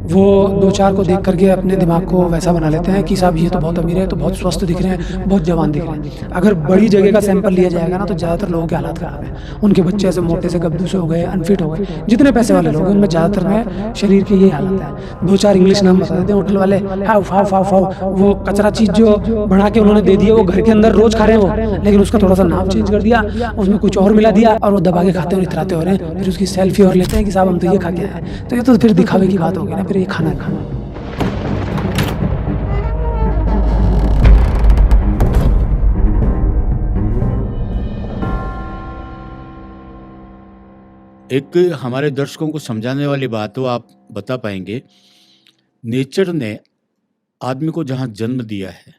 वो 2-4 को देख कर के अपने दिमाग को वैसा बना लेते हैं कि साहब ये तो बहुत अमीर है, तो बहुत स्वस्थ दिख रहे हैं, बहुत जवान दिख रहे हैं। अगर बड़ी जगह का सैंपल लिया जाएगा ना, तो ज़्यादातर लोगों के हालात ख़राब हैं। उनके बच्चे ऐसे मोटे से गब्दू से हो गए, अनफिट हो गए। जितने पैसे वाले लोग हैं, उनमें ज़्यादातर में शरीर की यही हालत है। 2-4 इंग्लिश नाम बता देते हैं होटल वाले, हाउ फाउ फाउ फाउ, वो कचरा चीज़ जो बना के उन्होंने दे दी है, वो घर के अंदर रोज़ खा रहे हैं वो, लेकिन उसका थोड़ा-सा नाम चेंज कर दिया, उसमें कुछ और मिला दिया और वो दबा के खाते और इतराते हो रहे हैं। फिर उसकी सेल्फी और लेते हैं कि साहब हम तो ये खा के आए हैं। तो ये तो फिर दिखावे की बात होगी ना, फिर ये खाना खाना। एक हमारे दर्शकों को समझाने वाली बात हो आप बता पाएंगे। नेचर ने आदमी को जहाँ जन्म दिया है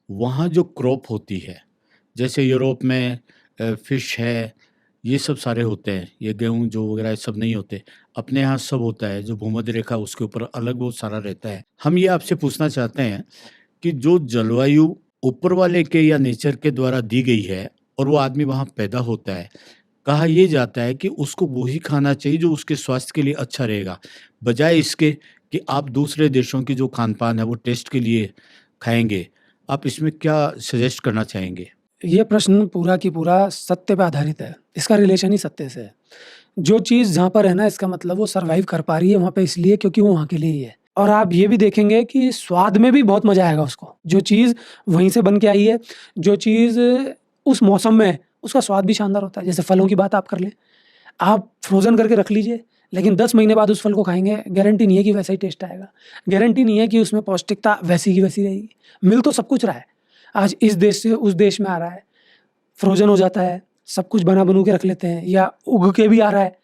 वहाँ जो क्रॉप होती है, जैसे यूरोप में फिश है, ये सब सारे होते हैं, ये गेहूँ जो वगैरह ये सब नहीं होते। अपने यहाँ सब होता है, जो भूमध्य रेखा उसके ऊपर अलग वो सारा रहता है। हम ये आपसे पूछना चाहते हैं कि जो जलवायु ऊपर वाले के या नेचर के द्वारा दी गई है और वो आदमी वहाँ पैदा होता है, कहा ये जाता है कि उसको वही खाना चाहिए जो उसके स्वास्थ्य के लिए अच्छा रहेगा, बजाय इसके कि आप दूसरे देशों की जो खान-पान है वो टेस्ट के लिए खाएँगे। आप इसमें क्या सजेस्ट करना चाहेंगे? ये प्रश्न पूरा की पूरा सत्य पे आधारित है। इसका रिलेशन ही सत्य से है। जो चीज़ जहाँ पर है ना, इसका मतलब वो सर्वाइव कर पा रही है वहाँ पे, इसलिए क्योंकि वो वहाँ के लिए ही है। और आप ये भी देखेंगे कि स्वाद में भी बहुत मज़ा आएगा उसको। जो चीज़ वहीं से बन के आई है, जो चीज़ उस मौसम में है, उसका स्वाद भी शानदार होता है। जैसे फलों की बात आप कर लें, आप फ्रोज़न करके रख लीजिए, लेकिन 10 महीने बाद उस फल को खाएँगे, गारंटी नहीं है कि वैसा ही टेस्ट आएगा। गारंटी नहीं है कि उसमें पौष्टिकता वैसी की वैसी रहेगी। मिल तो सब कुछ रहा है। आज इस देश से उस देश में आ रहा है, फ्रोज़न हो जाता है, सब कुछ बना-बनू के रख लेते हैं या उग के भी आ रहा है।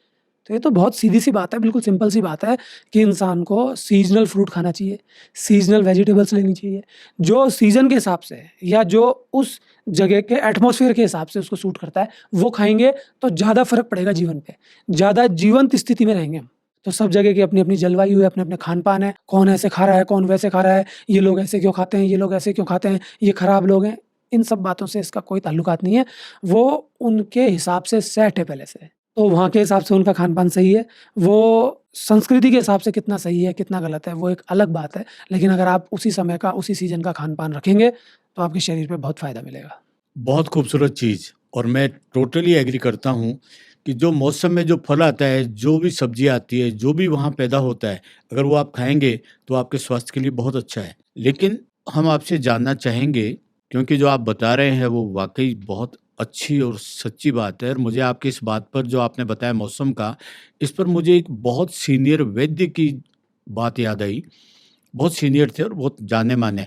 तो ये तो बहुत सीधी-सी बात है, बिल्कुल सिंपल सी बात है कि इंसान को सीज़नल फ्रूट खाना चाहिए, सीज़नल वेजिटेबल्स लेनी चाहिए। जो सीज़न के हिसाब से या जो उस जगह के एटमॉस्फेयर के हिसाब से उसको सूट करता है, वो खाएँगे तो ज़्यादा फ़र्क पड़ेगा जीवन पे, ज़्यादा जीवंत स्थिति में रहेंगे हम। तो सब जगह की अपनी-अपनी जलवायु है, अपने-अपने खान-पान है, कौन ऐसे खा रहा है, कौन वैसे खा रहा है, ये लोग ऐसे क्यों खाते हैं, ये लोग ऐसे क्यों खाते हैं, ये खराब लोग हैं। इन सब बातों से इसका कोई ताल्लुकात नहीं है। वो उनके हिसाब से सेट है पहले से। तो वहाँ के हिसाब से उनका खान-पान सही है। वो संस्कृति के हिसाब से कितना सही है, कितना गलत है, वो एक अलग बात है। लेकिन अगर आप उसी समय का, उसी सीज़न का खान-पान रखेंगे, तो आपके शरीर पे बहुत फ़ायदा मिलेगा। बहुत खूबसूरत चीज़, और मैं टोटली एग्री करता हूँ कि जो मौसम में जो फल आता है, जो भी सब्ज़ी आती है, जो भी वहाँ पैदा होता है, अगर वो आप खाएँगे तो आपके स्वास्थ्य के लिए बहुत अच्छा है। लेकिन हम आपसे जानना चाहेंगे, क्योंकि जो आप बता रहे हैं वो वाक़ई बहुत अच्छी और सच्ची बात है, और मुझे आपकी इस बात पर जो आपने बताया मौसम का, इस पर मुझे एक बहुत सीनियर वैद्य की बात याद आई। बहुत सीनियर थे और बहुत जाने-माने।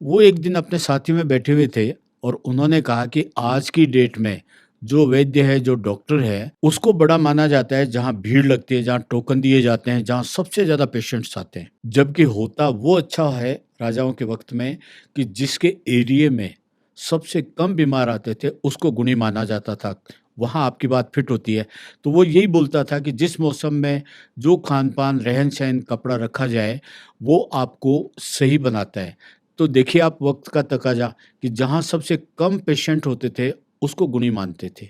वो एक दिन अपने साथियों में बैठे हुए थे और उन्होंने कहा कि आज की डेट में जो वैद्य है, जो डॉक्टर है, उसको बड़ा माना जाता है जहाँ भीड़ लगती है, जहाँ टोकन दिए जाते हैं, जहाँ सबसे ज़्यादा पेशेंट्स आते हैं। जबकि होता वो अच्छा है राजाओं के वक़्त में कि जिसके एरिये में सबसे कम बीमार आते थे, उसको गुणी माना जाता था। वहाँ आपकी बात फिट होती है। तो वो यही बोलता था कि जिस मौसम में जो खान-पान, रहन-सहन, कपड़ा रखा जाए, वो आपको सही बनाता है। तो देखिए आप वक़्त का तकाज़ा कि जहाँ सबसे कम पेशेंट होते थे, उसको गुणी मानते थे।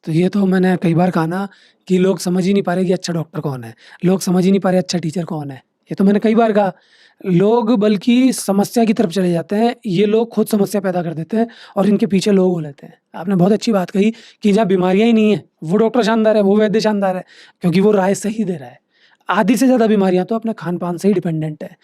तो ये तो मैंने कई बार कहा ना कि लोग समझ ही नहीं पा रहे कि अच्छा डॉक्टर कौन है? लोग समझ ही नहीं पा रहे अच्छा टीचर कौन है? ये तो मैंने कई बार कहा। लोग बल्कि समस्या की तरफ चले जाते हैं, ये लोग खुद समस्या पैदा कर देते हैं और इनके पीछे लोग हो लेते हैं। आपने बहुत अच्छी बात कही कि जहाँ बीमारियाँ ही नहीं है, वो डॉक्टर शानदार है, वो वैद्य शानदार है, क्योंकि वो राय सही दे रहा है। आधी से ज़्यादा बीमारियाँ तो अपने खान-पान से ही डिपेंडेंट है।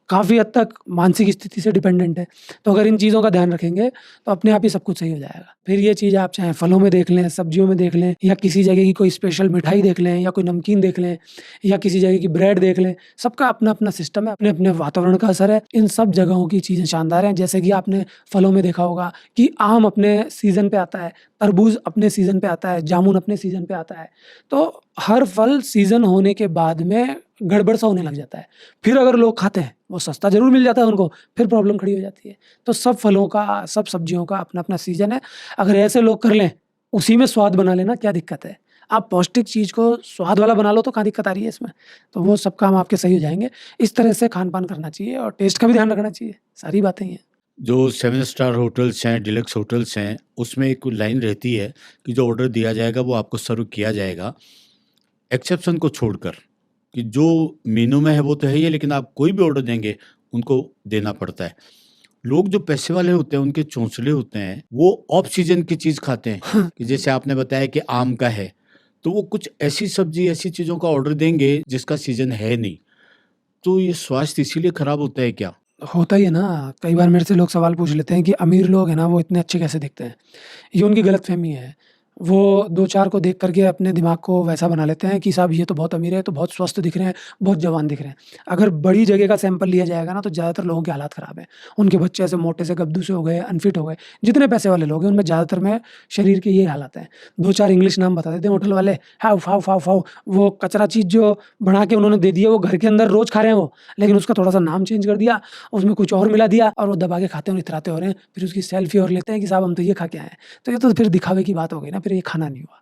काफ़ी हद तक मानसिक स्थिति से डिपेंडेंट है। तो अगर इन चीज़ों का ध्यान रखेंगे, तो अपने आप ही सब कुछ सही हो जाएगा। फिर ये चीज़ आप चाहे फलों में देख लें, सब्जियों में देख लें या किसी जगह की कोई स्पेशल मिठाई देख लें या कोई नमकीन देख लें या किसी जगह की ब्रेड देख लें, सबका अपना-अपना सिस्टम है, अपने-अपने वातावरण का असर है। इन सब जगहों की चीज़ें शानदार हैं। जैसे कि आपने फलों में देखा होगा कि आम अपने सीज़न पे आता है, तरबूज अपने सीज़न पे आता है, जामुन अपने सीज़न पे आता है। तो हर फल सीज़न होने के बाद में गड़बड़-सा होने लग जाता है। फिर अगर लोग खाते हैं, वो सस्ता ज़रूर मिल जाता है उनको, फिर प्रॉब्लम खड़ी हो जाती है। तो सब फलों का, सब सब्जियों का अपना-अपना सीज़न है। अगर ऐसे लोग कर लें, उसी में स्वाद बना लें ना, क्या दिक्कत है? आप पौष्टिक चीज़ को स्वाद वाला बना लो तो कहाँ दिक्कत आ रही है इसमें? तो वो सब काम आपके सही हो जाएँगे। इस तरह से खान-पान करना चाहिए और टेस्ट का भी ध्यान रखना चाहिए। सारी बातें ही हैं। जो 7 स्टार होटल्स हैं, डीलक्स होटल्स हैं, उसमें एक लाइन रहती है कि जो ऑर्डर दिया जाएगा, वो आपको सर्व किया जाएगा, एक्सेप्शन को छोड़कर। कि जो मेनू में है वो तो है ही है, लेकिन आप कोई भी ऑर्डर देंगे उनको देना पड़ता है। लोग जो पैसे वाले होते हैं उनके चौंसले होते हैं, वो ऑफ सीजन की चीज़ खाते हैं कि जैसे आपने बताया कि आम का है, तो वो कुछ ऐसी सब्जी ऐसी चीज़ों का ऑर्डर देंगे जिसका सीजन है नहीं। तो ये स्वास्थ्य इसीलिए खराब होता है क्या? होता ही है ना, कई बार मेरे से लोग सवाल पूछ लेते हैं कि अमीर लोग हैं ना, वो इतने अच्छे कैसे दिखते हैं? ये उनकी गलतफ़हमी है। वो 2-4 को देख कर के अपने दिमाग को वैसा बना लेते हैं कि साहब ये तो बहुत अमीर है, तो बहुत स्वस्थ दिख रहे हैं, बहुत जवान दिख रहे हैं। अगर बड़ी जगह का सैंपल लिया जाएगा ना, तो ज़्यादातर लोगों के हालात ख़राब हैं। उनके बच्चे ऐसे मोटे से गब्दू से हो गए, अनफिट हो गए। जितने पैसे वाले लोग हैं, उनमें ज़्यादातर में शरीर के ये हालात हैं। 2-4 इंग्लिश नाम बता देते हैं होटल वाले, हाउ फाउ फाउ फाउ, वो कचरा चीज़ जो बना के उन्होंने दे दी है, वो घर के अंदर रोज़ खा रहे हैं वो, लेकिन उसका थोड़ा-सा नाम चेंज कर दिया, उसमें कुछ और मिला दिया और वो दबा के खाते हैं और इतराते हो रहे हैं। फिर उसकी सेल्फी और लेते हैं कि साहब हम तो ये खा के आए हैं। तो ये तो फिर दिखावे की बात हो गई ना, फिर ये खाना नहीं हुआ।